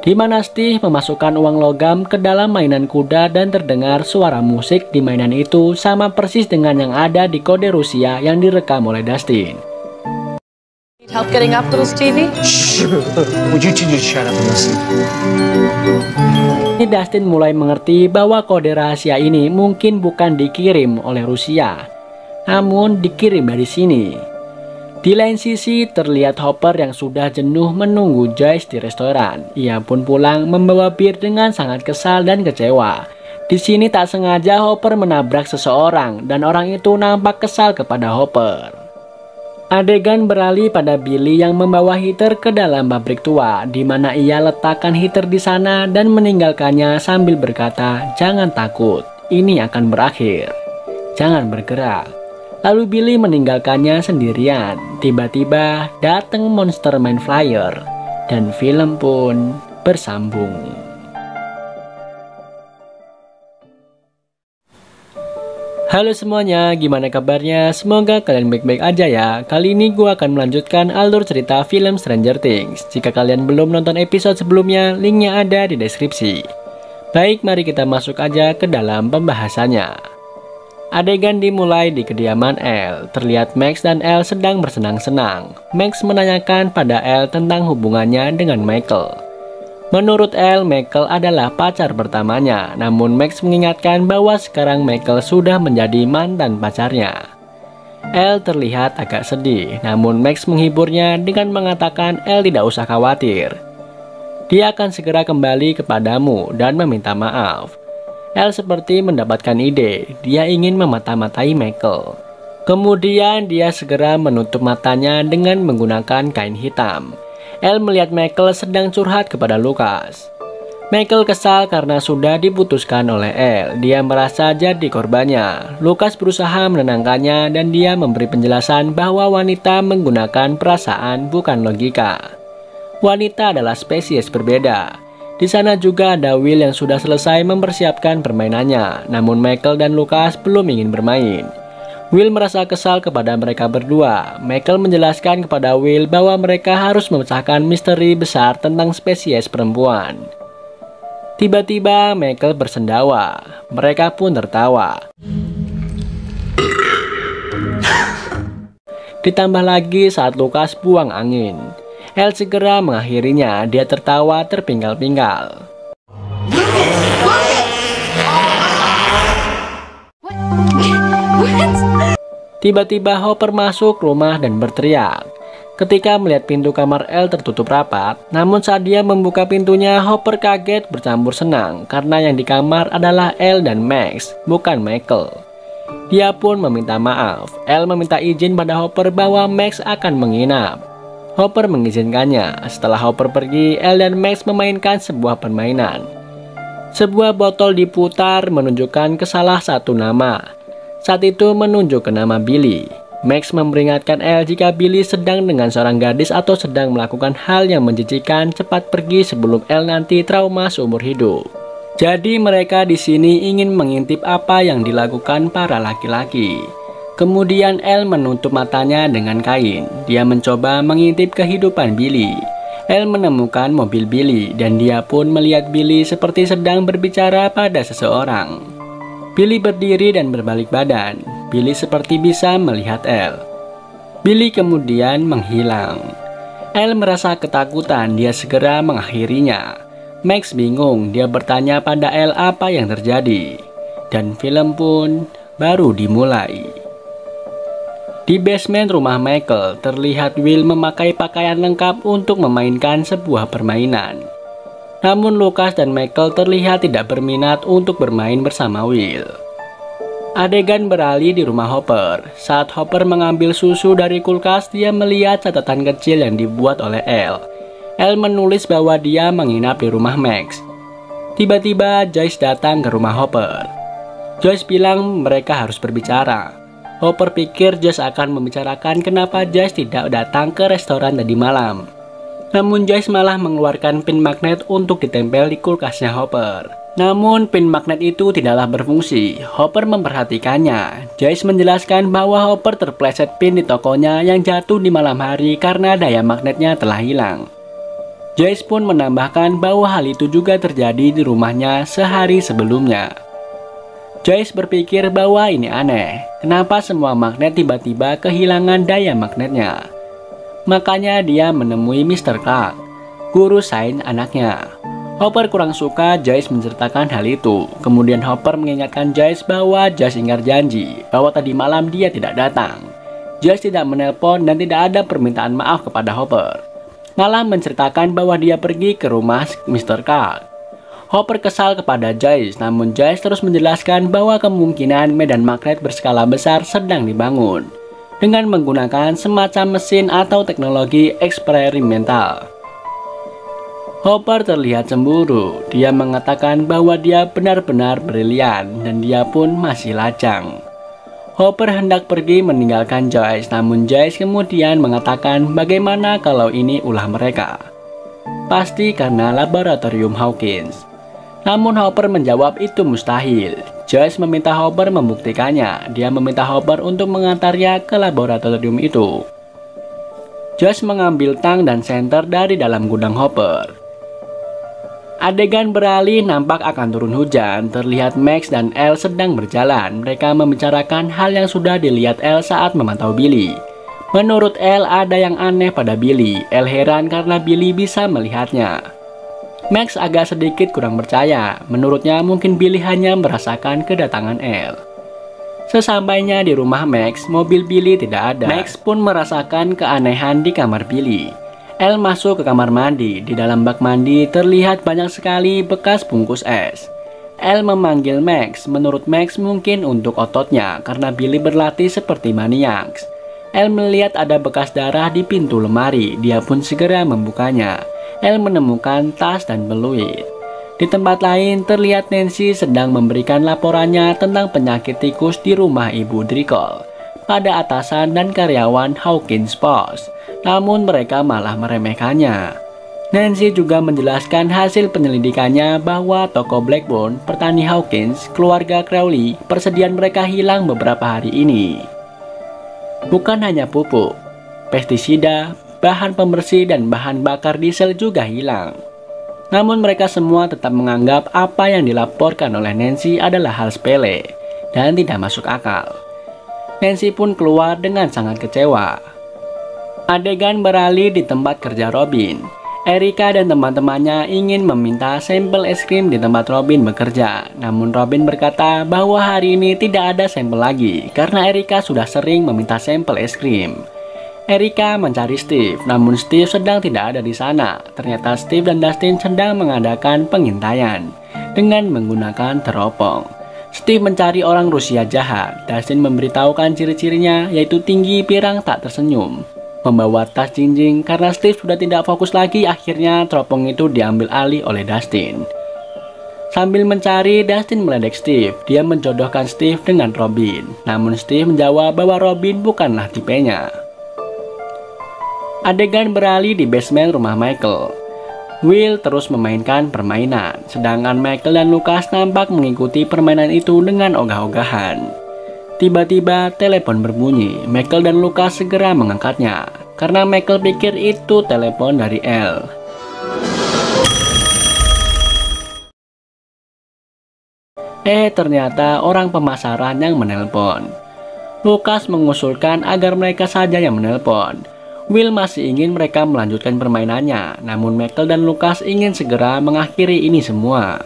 Speaker 1: Di mana Steve memasukkan uang logam ke dalam mainan kuda dan terdengar suara musik di mainan itu sama persis dengan yang ada di kode Rusia yang direkam oleh Dustin.
Speaker 4: Help getting up, little Stevie?
Speaker 2: Would you two just shut up and listen?
Speaker 1: Dustin mulai mengerti bahwa kode rahasia ini mungkin bukan dikirim oleh Rusia, namun dikirim dari sini. Di lain sisi terlihat Hopper yang sudah jenuh menunggu Joyce di restoran. Ia pun pulang membawa bir dengan sangat kesal dan kecewa. Di sini tak sengaja Hopper menabrak seseorang dan orang itu nampak kesal kepada Hopper. Adegan beralih pada Billy yang membawa Heather ke dalam pabrik tua, di mana ia letakkan Heather di sana dan meninggalkannya sambil berkata, "Jangan takut, ini akan berakhir. Jangan bergerak." Lalu Billy meninggalkannya sendirian. Tiba-tiba datang monster main flyer dan film pun bersambung. Halo semuanya, gimana kabarnya? Semoga kalian baik-baik aja ya. Kali ini gue akan melanjutkan alur cerita film Stranger Things. Jika kalian belum nonton episode sebelumnya, linknya ada di deskripsi. Baik, mari kita masuk aja ke dalam pembahasannya. Adegan dimulai di kediaman Elle. Terlihat Max dan Elle sedang bersenang-senang. Max menanyakan pada Elle tentang hubungannya dengan Michael. Menurut Elle, Michael adalah pacar pertamanya, namun Max mengingatkan bahwa sekarang Michael sudah menjadi mantan pacarnya. Elle terlihat agak sedih, namun Max menghiburnya dengan mengatakan Elle tidak usah khawatir. Dia akan segera kembali kepadamu dan meminta maaf. Elle seperti mendapatkan ide, dia ingin memata-matai Michael. Kemudian dia segera menutup matanya dengan menggunakan kain hitam. Elle melihat Michael sedang curhat kepada Lucas. Michael kesal karena sudah diputuskan oleh Elle. Dia merasa jadi korbannya. Lucas berusaha menenangkannya dan dia memberi penjelasan bahwa wanita menggunakan perasaan bukan logika. Wanita adalah spesies berbeda. Di sana juga ada Will yang sudah selesai mempersiapkan permainannya. Namun Michael dan Lucas belum ingin bermain. Will merasa kesal kepada mereka berdua. Michael menjelaskan kepada Will bahwa mereka harus memecahkan misteri besar tentang spesies perempuan. Tiba-tiba Michael bersendawa. Mereka pun tertawa. Ditambah lagi saat Lucas buang angin. Elle segera mengakhirinya. Dia tertawa terpinggal-pinggal. Tiba-tiba Hopper masuk rumah dan berteriak. Ketika melihat pintu kamar Elle tertutup rapat, namun saat dia membuka pintunya, Hopper kaget bercampur senang karena yang di kamar adalah Elle dan Max, bukan Michael. Dia pun meminta maaf. Elle meminta izin pada Hopper bahwa Max akan menginap. Hopper mengizinkannya. Setelah Hopper pergi, Elle dan Max memainkan sebuah permainan. Sebuah botol diputar menunjukkan ke salah satu nama. Saat itu menunjuk ke nama Billy. Max memperingatkan Elle jika Billy sedang dengan seorang gadis atau sedang melakukan hal yang menjijikan, cepat pergi sebelum Elle nanti trauma seumur hidup. Jadi mereka di sini ingin mengintip apa yang dilakukan para laki-laki. Kemudian Elle menutup matanya dengan kain. Dia mencoba mengintip kehidupan Billy. Elle menemukan mobil Billy dan dia pun melihat Billy seperti sedang berbicara pada seseorang. Billy berdiri dan berbalik badan. Billy seperti bisa melihat Elle. Billy kemudian menghilang. Elle merasa ketakutan, dia segera mengakhirinya. Max bingung, dia bertanya pada Elle apa yang terjadi. Dan film pun baru dimulai. Di basement rumah Michael, terlihat Will memakai pakaian lengkap untuk memainkan sebuah permainan. Namun Lucas dan Michael terlihat tidak berminat untuk bermain bersama Will. Adegan beralih di rumah Hopper. Saat Hopper mengambil susu dari kulkas, dia melihat catatan kecil yang dibuat oleh Elle. Elle menulis bahwa dia menginap di rumah Max. Tiba-tiba Joyce datang ke rumah Hopper. Joyce bilang mereka harus berbicara. Hopper pikir Joyce akan membicarakan kenapa Joyce tidak datang ke restoran tadi malam. Namun Joyce malah mengeluarkan pin magnet untuk ditempel di kulkasnya Hopper. Namun pin magnet itu tidaklah berfungsi. Hopper memperhatikannya. Joyce menjelaskan bahwa Hopper terpleset pin di tokonya yang jatuh di malam hari karena daya magnetnya telah hilang. Joyce pun menambahkan bahwa hal itu juga terjadi di rumahnya sehari sebelumnya. Joyce berpikir bahwa ini aneh. Kenapa semua magnet tiba-tiba kehilangan daya magnetnya? Makanya dia menemui Mr. Clark, guru sains anaknya. Hopper kurang suka Joyce menceritakan hal itu. Kemudian Hopper mengingatkan Joyce bahwa Joyce ingkar janji bahwa tadi malam dia tidak datang. Joyce tidak menelpon dan tidak ada permintaan maaf kepada Hopper. Malah menceritakan bahwa dia pergi ke rumah Mr. Clark. Hopper kesal kepada Joyce, namun Joyce terus menjelaskan bahwa kemungkinan medan magnet berskala besar sedang dibangun dengan menggunakan semacam mesin atau teknologi eksperimental. Hopper terlihat cemburu. Dia mengatakan bahwa dia benar-benar brilian dan dia pun masih lajang. Hopper hendak pergi meninggalkan Joyce, namun Joyce kemudian mengatakan bagaimana kalau ini ulah mereka. Pasti karena laboratorium Hawkins. Namun Hopper menjawab itu mustahil. Joyce meminta Hopper membuktikannya. Dia meminta Hopper untuk mengantarnya ke laboratorium itu. Joyce mengambil tang dan senter dari dalam gudang Hopper. Adegan beralih, nampak akan turun hujan. Terlihat Max dan Elle sedang berjalan. Mereka membicarakan hal yang sudah dilihat Elle saat memantau Billy. Menurut Elle ada yang aneh pada Billy. Elle heran karena Billy bisa melihatnya. Max agak sedikit kurang percaya. Menurutnya mungkin Billy hanya merasakan kedatangan Elle. Sesampainya di rumah Max, mobil Billy tidak ada. Max pun merasakan keanehan di kamar Billy. Elle masuk ke kamar mandi. Di dalam bak mandi terlihat banyak sekali bekas bungkus es. Elle memanggil Max. Menurut Max mungkin untuk ototnya karena Billy berlatih seperti maniak. Elle melihat ada bekas darah di pintu lemari. Dia pun segera membukanya. Elle menemukan tas dan peluit. Di tempat lain terlihat Nancy sedang memberikan laporannya tentang penyakit tikus di rumah Ibu Dricol pada atasan dan karyawan Hawkins Post. Namun mereka malah meremehkannya. Nancy juga menjelaskan hasil penyelidikannya bahwa toko Blackburn, petani Hawkins, keluarga Crowley, persediaan mereka hilang beberapa hari ini. Bukan hanya pupuk, pestisida, bahan pembersih dan bahan bakar diesel juga hilang. Namun mereka semua tetap menganggap apa yang dilaporkan oleh Nancy adalah hal sepele dan tidak masuk akal. Nancy pun keluar dengan sangat kecewa. Adegan beralih di tempat kerja Robin. Erica dan teman-temannya ingin meminta sampel es krim di tempat Robin bekerja. Namun Robin berkata bahwa hari ini tidak ada sampel lagi karena Erica sudah sering meminta sampel es krim. Erica mencari Steve, namun Steve sedang tidak ada di sana. Ternyata Steve dan Dustin sedang mengadakan pengintaian dengan menggunakan teropong. Steve mencari orang Rusia jahat. Dustin memberitahukan ciri-cirinya, yaitu tinggi, pirang, tak tersenyum, membawa tas jinjing. Karena Steve sudah tidak fokus lagi, akhirnya teropong itu diambil alih oleh Dustin. Sambil mencari, Dustin meledek Steve. Dia menjodohkan Steve dengan Robin. Namun Steve menjawab bahwa Robin bukanlah tipenya. Adegan beralih di basement rumah Michael. Will terus memainkan permainan, sedangkan Michael dan Lucas nampak mengikuti permainan itu dengan ogah-ogahan. Tiba-tiba telepon berbunyi. Michael dan Lucas segera mengangkatnya, karena Michael pikir itu telepon dari Elle. Ternyata orang pemasaran yang menelpon. Lucas mengusulkan agar mereka saja yang menelpon. Will masih ingin mereka melanjutkan permainannya, namun Michael dan Lucas ingin segera mengakhiri ini semua.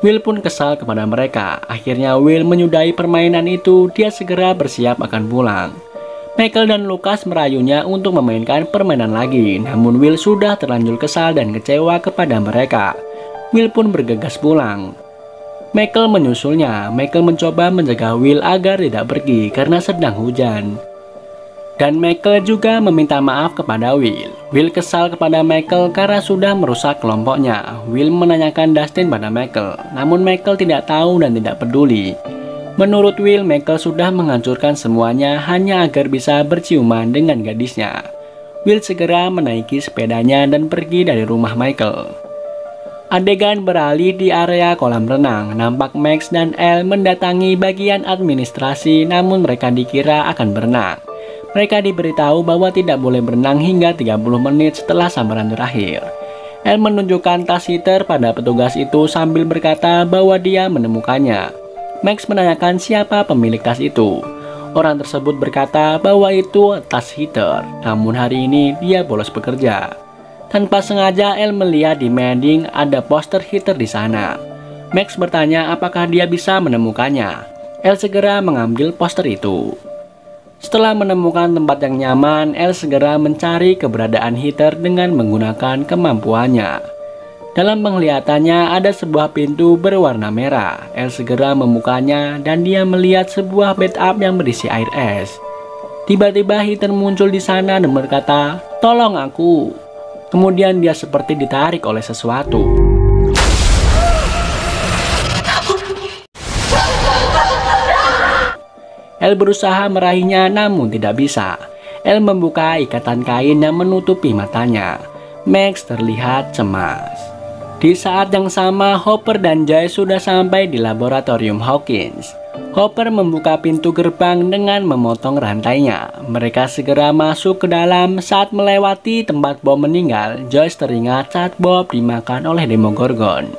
Speaker 1: Will pun kesal kepada mereka. Akhirnya Will menyudahi permainan itu. Dia segera bersiap akan pulang. Michael dan Lucas merayunya untuk memainkan permainan lagi, namun Will sudah terlanjur kesal dan kecewa kepada mereka. Will pun bergegas pulang. Michael menyusulnya. Michael mencoba mencegah Will agar tidak pergi karena sedang hujan. Dan Michael juga meminta maaf kepada Will. Will kesal kepada Michael karena sudah merusak kelompoknya. Will menanyakan Dustin pada Michael, namun Michael tidak tahu dan tidak peduli. Menurut Will, Michael sudah menghancurkan semuanya hanya agar bisa berciuman dengan gadisnya. Will segera menaiki sepedanya dan pergi dari rumah Michael. Adegan beralih di area kolam renang. Nampak Max dan Elle mendatangi bagian administrasi, namun mereka dikira akan berenang. Mereka diberitahu bahwa tidak boleh berenang hingga 30 menit setelah sambaran terakhir. Elle menunjukkan tas heater pada petugas itu sambil berkata bahwa dia menemukannya. Max menanyakan siapa pemilik tas itu. Orang tersebut berkata bahwa itu tas heater, namun hari ini dia bolos bekerja. Tanpa sengaja Elle melihat di mending ada poster heater di sana. Max bertanya apakah dia bisa menemukannya. Elle segera mengambil poster itu. Setelah menemukan tempat yang nyaman, Elle segera mencari keberadaan heater dengan menggunakan kemampuannya. Dalam penglihatannya ada sebuah pintu berwarna merah. Elle segera membukanya dan dia melihat sebuah bathtub yang berisi air es. Tiba-tiba heater muncul di sana dan berkata, "Tolong aku." Kemudian dia seperti ditarik oleh sesuatu. Elle berusaha meraihnya namun tidak bisa. Elle membuka ikatan kain yang menutupi matanya. Max terlihat cemas. Di saat yang sama, Hopper dan Joyce sudah sampai di laboratorium Hawkins. Hopper membuka pintu gerbang dengan memotong rantainya. Mereka segera masuk ke dalam. Saat melewati tempat Bob meninggal, Joyce teringat saat Bob dimakan oleh Demogorgon.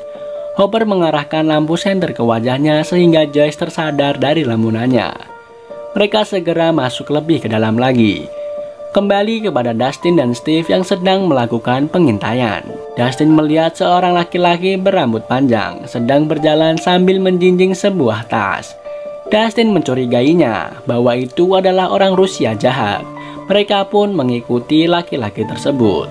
Speaker 1: Hopper mengarahkan lampu senter ke wajahnya sehingga Joyce tersadar dari lamunannya. Mereka segera masuk lebih ke dalam lagi. Kembali kepada Dustin dan Steve yang sedang melakukan pengintaian. Dustin melihat seorang laki-laki berambut panjang sedang berjalan sambil menjinjing sebuah tas. Dustin mencurigainya bahwa itu adalah orang Rusia jahat. Mereka pun mengikuti laki-laki tersebut.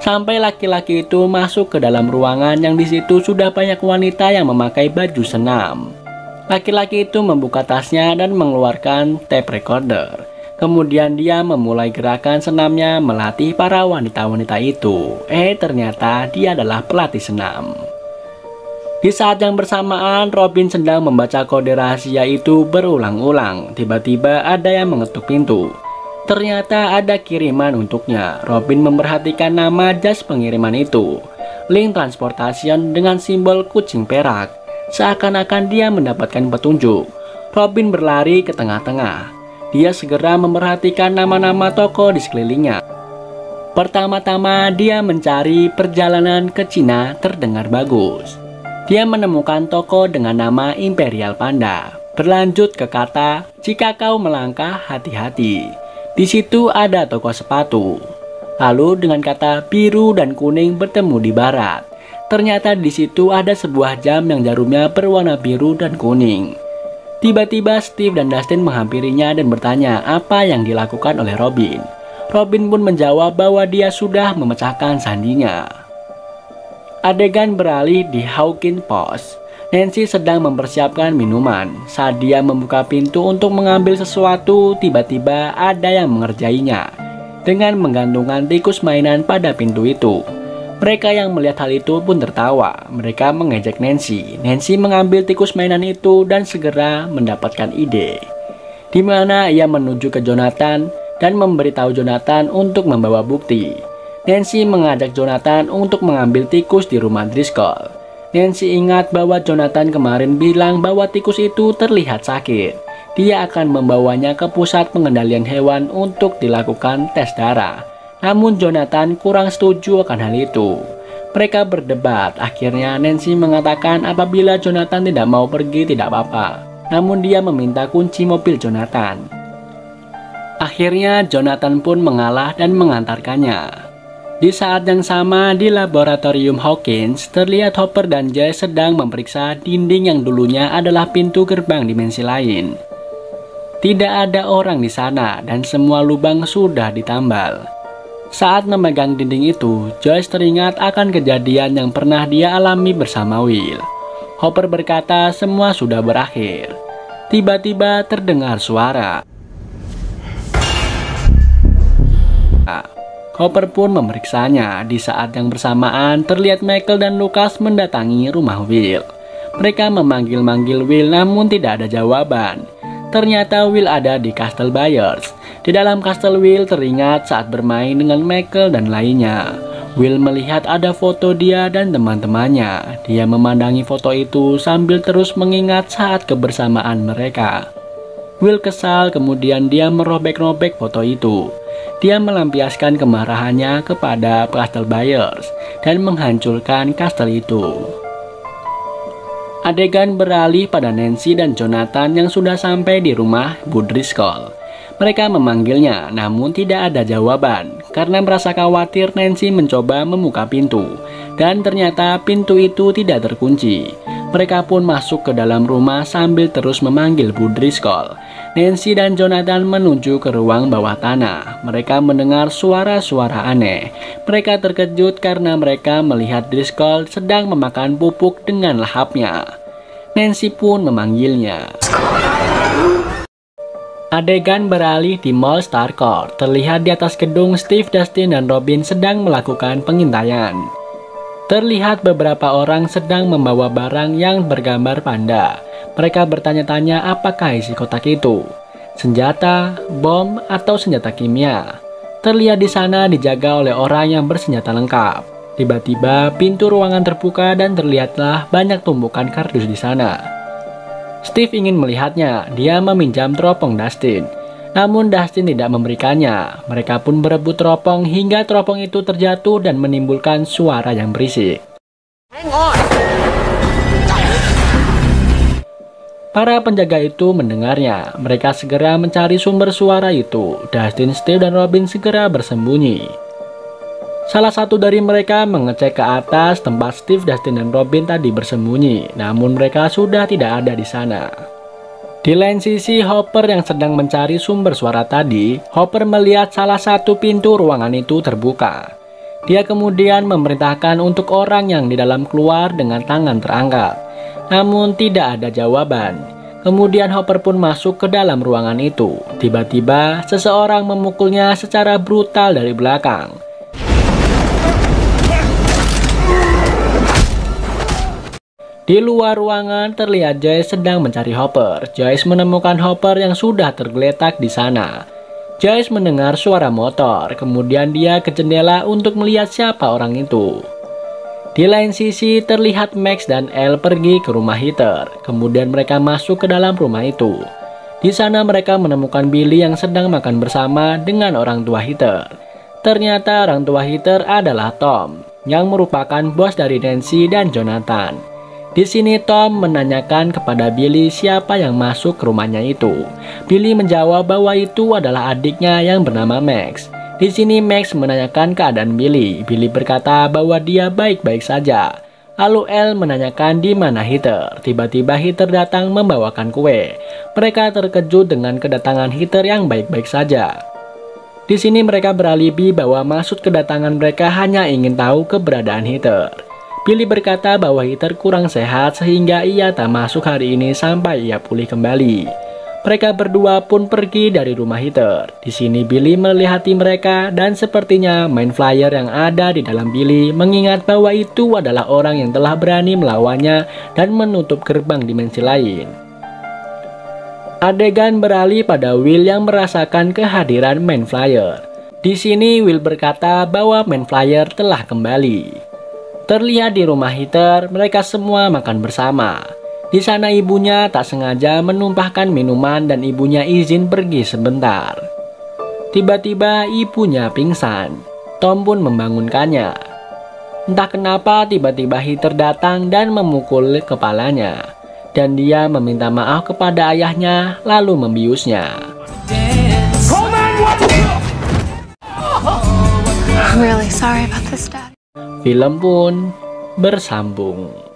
Speaker 1: Sampai laki-laki itu masuk ke dalam ruangan yang di situ sudah banyak wanita yang memakai baju senam. Laki-laki itu membuka tasnya dan mengeluarkan tape recorder. Kemudian dia memulai gerakan senamnya melatih para wanita-wanita itu. Ternyata dia adalah pelatih senam. Di saat yang bersamaan, Robin sedang membaca kode rahasia itu berulang-ulang. Tiba-tiba ada yang mengetuk pintu. Ternyata ada kiriman untuknya. Robin memperhatikan nama jas pengiriman itu. Link transportation dengan simbol kucing perak. Seakan-akan dia mendapatkan petunjuk. Robin berlari ke tengah-tengah. Dia segera memperhatikan nama-nama toko di sekelilingnya. Pertama-tama dia mencari perjalanan ke Cina terdengar bagus. Dia menemukan toko dengan nama Imperial Panda. Berlanjut ke kata, jika kau melangkah hati-hati. Di situ ada toko sepatu. Lalu dengan kata biru dan kuning bertemu di barat. Ternyata di situ ada sebuah jam yang jarumnya berwarna biru dan kuning. Tiba-tiba Steve dan Dustin menghampirinya dan bertanya apa yang dilakukan oleh Robin. Robin pun menjawab bahwa dia sudah memecahkan sandinya. Adegan beralih di Hawkins Post. Nancy sedang mempersiapkan minuman. Saat dia membuka pintu untuk mengambil sesuatu, tiba-tiba ada yang mengerjainya dengan menggantungkan tikus mainan pada pintu itu. Mereka yang melihat hal itu pun tertawa. Mereka mengejek Nancy. Nancy mengambil tikus mainan itu dan segera mendapatkan ide, di mana ia menuju ke Jonathan dan memberitahu Jonathan untuk membawa bukti. Nancy mengajak Jonathan untuk mengambil tikus di rumah Driscoll. Nancy ingat bahwa Jonathan kemarin bilang bahwa tikus itu terlihat sakit. Dia akan membawanya ke pusat pengendalian hewan untuk dilakukan tes darah. Namun Jonathan kurang setuju akan hal itu. Mereka berdebat. Akhirnya Nancy mengatakan apabila Jonathan tidak mau pergi tidak apa-apa. Namun dia meminta kunci mobil Jonathan. Akhirnya Jonathan pun mengalah dan mengantarkannya. Di saat yang sama di laboratorium Hawkins, terlihat Hopper dan Jay sedang memeriksa dinding yang dulunya adalah pintu gerbang dimensi lain. Tidak ada orang di sana dan semua lubang sudah ditambal. Saat memegang dinding itu, Joyce teringat akan kejadian yang pernah dia alami bersama Will. Hopper berkata semua sudah berakhir. Tiba-tiba terdengar suara. Hopper pun memeriksanya. Di saat yang bersamaan, terlihat Michael dan Lucas mendatangi rumah Will. Mereka memanggil-manggil Will namun tidak ada jawaban. Ternyata Will ada di Castle Byers. Di dalam Castle, Will teringat saat bermain dengan Michael dan lainnya. Will melihat ada foto dia dan teman-temannya. Dia memandangi foto itu sambil terus mengingat saat kebersamaan mereka. Will kesal, kemudian dia merobek-robek foto itu. Dia melampiaskan kemarahannya kepada Castle Byers dan menghancurkan kastel itu. Adegan beralih pada Nancy dan Jonathan yang sudah sampai di rumah Bu Driscoll. Mereka memanggilnya, namun tidak ada jawaban. Karena merasa khawatir, Nancy mencoba membuka pintu. Dan ternyata pintu itu tidak terkunci. Mereka pun masuk ke dalam rumah sambil terus memanggil Bu Driscoll. Nancy dan Jonathan menuju ke ruang bawah tanah. Mereka mendengar suara-suara aneh. Mereka terkejut karena mereka melihat Driscoll sedang memakan pupuk dengan lahapnya. Nancy pun memanggilnya. Adegan beralih di Mall Starcourt. Terlihat di atas gedung Steve, Dustin, dan Robin sedang melakukan pengintaian. Terlihat beberapa orang sedang membawa barang yang bergambar panda. Mereka bertanya-tanya apakah isi kotak itu. Senjata, bom, atau senjata kimia. Terlihat di sana dijaga oleh orang yang bersenjata lengkap. Tiba-tiba pintu ruangan terbuka dan terlihatlah banyak tumpukan kardus di sana. Steve ingin melihatnya. Dia meminjam teropong Dustin. Namun Dustin tidak memberikannya. Mereka pun berebut teropong hingga teropong itu terjatuh dan menimbulkan suara yang berisik. Para penjaga itu mendengarnya. Mereka segera mencari sumber suara itu. Dustin, Steve, dan Robin segera bersembunyi. Salah satu dari mereka mengecek ke atas tempat Steve, Dustin, dan Robin tadi bersembunyi. Namun mereka sudah tidak ada di sana. Di lain sisi, Hopper yang sedang mencari sumber suara tadi, Hopper melihat salah satu pintu ruangan itu terbuka. Dia kemudian memerintahkan untuk orang yang di dalam keluar dengan tangan terangkat. Namun tidak ada jawaban. Kemudian Hopper pun masuk ke dalam ruangan itu. Tiba-tiba seseorang memukulnya secara brutal dari belakang. Di luar ruangan terlihat Joyce sedang mencari Hopper. Joyce menemukan Hopper yang sudah tergeletak di sana. Joyce mendengar suara motor, kemudian dia ke jendela untuk melihat siapa orang itu. Di lain sisi terlihat Max dan Elle pergi ke rumah Heather. Kemudian mereka masuk ke dalam rumah itu. Di sana mereka menemukan Billy yang sedang makan bersama dengan orang tua Heather. Ternyata orang tua Heather adalah Tom, yang merupakan bos dari Nancy dan Jonathan. Di sini Tom menanyakan kepada Billy siapa yang masuk ke rumahnya itu. Billy menjawab bahwa itu adalah adiknya yang bernama Max. Di sini Max menanyakan keadaan Billy. Billy berkata bahwa dia baik-baik saja. Lalu Elle menanyakan di mana Heather. Tiba-tiba Heather datang membawakan kue. Mereka terkejut dengan kedatangan Heather yang baik-baik saja. Di sini mereka beralibi bahwa maksud kedatangan mereka hanya ingin tahu keberadaan Heather. Billy berkata bahwa Heather kurang sehat sehingga ia tak masuk hari ini sampai ia pulih kembali. Mereka berdua pun pergi dari rumah Heather. Di sini Billy melihati mereka dan sepertinya main flyer yang ada di dalam Billy mengingat bahwa itu adalah orang yang telah berani melawannya dan menutup gerbang dimensi lain. Adegan beralih pada Will yang merasakan kehadiran main flyer. Di sini Will berkata bahwa main flyer telah kembali. Terlihat di rumah Heather, mereka semua makan bersama. Di sana ibunya tak sengaja menumpahkan minuman dan ibunya izin pergi sebentar. Tiba-tiba ibunya pingsan. Tom pun membangunkannya. Entah kenapa tiba-tiba Heather datang dan memukul kepalanya. Dan dia meminta maaf kepada ayahnya lalu membiusnya.
Speaker 3: I'm really sorry about this, Dad.
Speaker 1: Film pun bersambung.